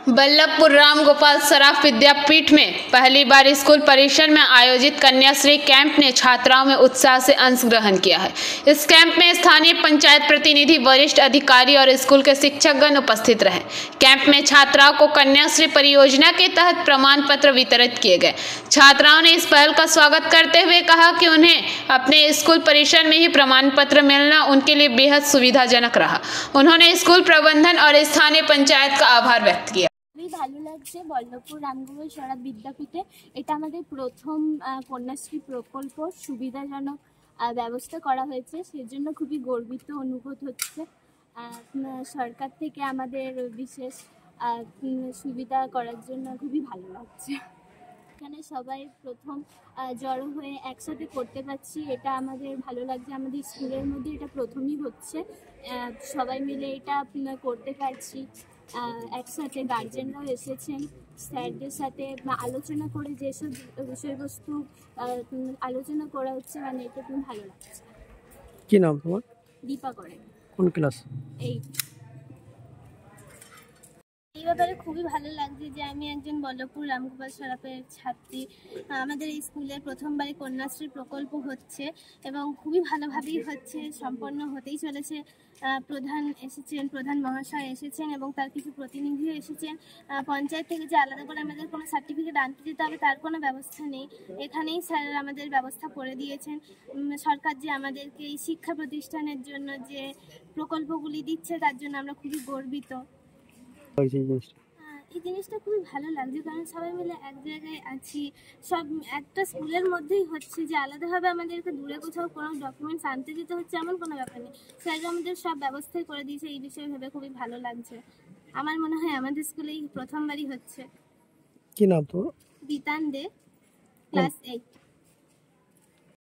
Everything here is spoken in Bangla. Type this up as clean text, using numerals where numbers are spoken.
बल्लभपुर राम गोपाल सराफ विद्यापीठ में पहली बार स्कूल परिसर में आयोजित कन्याश्री कैंप ने छात्राओं में उत्साह से अंश ग्रहण किया है। इस कैंप में स्थानीय पंचायत प्रतिनिधि, वरिष्ठ अधिकारी और स्कूल के शिक्षकगण उपस्थित रहे। कैंप में छात्राओं को कन्याश्री परियोजना के तहत प्रमाण पत्र वितरित किए गए। छात्राओं ने इस पहल का स्वागत करते हुए कहा कि उन्हें अपने स्कूल परिसर में ही प्रमाण पत्र मिलना उनके लिए बेहद सुविधाजनक रहा। उन्होंने स्कूल प्रबंधन और स्थानीय पंचायत का आभार व्यक्त किया। ভালো লাগছে। বল্লভপুর রামগোপাল সরাফ বিদ্যাপীঠে এটা আমাদের প্রথম কন্যাশ্রী প্রকল্প সুবিধাজনক ব্যবস্থা করা হয়েছে, সেজন্য খুবই গর্বিত অনুভূত হচ্ছে। সরকার থেকে আমাদের বিশেষ সুবিধা করার জন্য খুবই ভালো লাগছে। এখানে সবাই প্রথম জড়ো হয়ে একসাথে করতে পারছি, এটা আমাদের ভালো লাগছে। আমাদের স্কুলের মধ্যে এটা প্রথমই হচ্ছে, সবাই মিলে এটা করতে পারছি। একসাথে গার্জেনরাও এসেছেন, স্যারদের সাথে আলোচনা করে যেসব বিষয়বস্তু আলোচনা করা হচ্ছে, মানে এটা খুব ভালো লাগছে। কি নাম তোমার? দীপা করে। কোন ক্লাস? 8। এই ব্যাপারে খুবই ভালো লাগছে যে আমি একজন বল্লভপুর রামগোপাল সরাফের ছাত্রী। আমাদের এই স্কুলে প্রথমবারই কন্যাশ্রী প্রকল্প হচ্ছে এবং খুবই ভালোভাবেই হচ্ছে, সম্পন্ন হতেই চলেছে। প্রধান এসেছেন, প্রধান মহাশয় এসেছেন এবং তার কিছু প্রতিনিধিও এসেছেন। পঞ্চায়েত থেকে যে আলাদা করে আমাদের কোনো সার্টিফিকেট আনতে যেতে হবে তার কোনো ব্যবস্থা নেই, এখানেই স্যারেরা আমাদের ব্যবস্থা করে দিয়েছেন। সরকার যে আমাদেরকে এই শিক্ষা প্রতিষ্ঠানের জন্য যে প্রকল্পগুলি দিচ্ছে তার জন্য আমরা খুবই গর্বিত। এই জিনিসটা খুবই ভালো লাগছে, কারণ সবাই মিলে এক জায়গায় আছি, সব একটা স্কুলের মধ্যেই হচ্ছে, যে আলাদাভাবে আমাদেরকে দূরে কোথাও কোনো ডকুমেন্টস আনতে যেতে হচ্ছে এমন কোনো ব্যাপার নেই। স্যার আমাদের সব ব্যবস্থাই করে দিয়েছে, এই বিষয়ে ভেবে খুবই ভালো লাগছে। আমার মনে হয় আমাদের স্কুলেই প্রথমবারই হচ্ছে। কি নাম তো? বিতান দে, ক্লাস 8।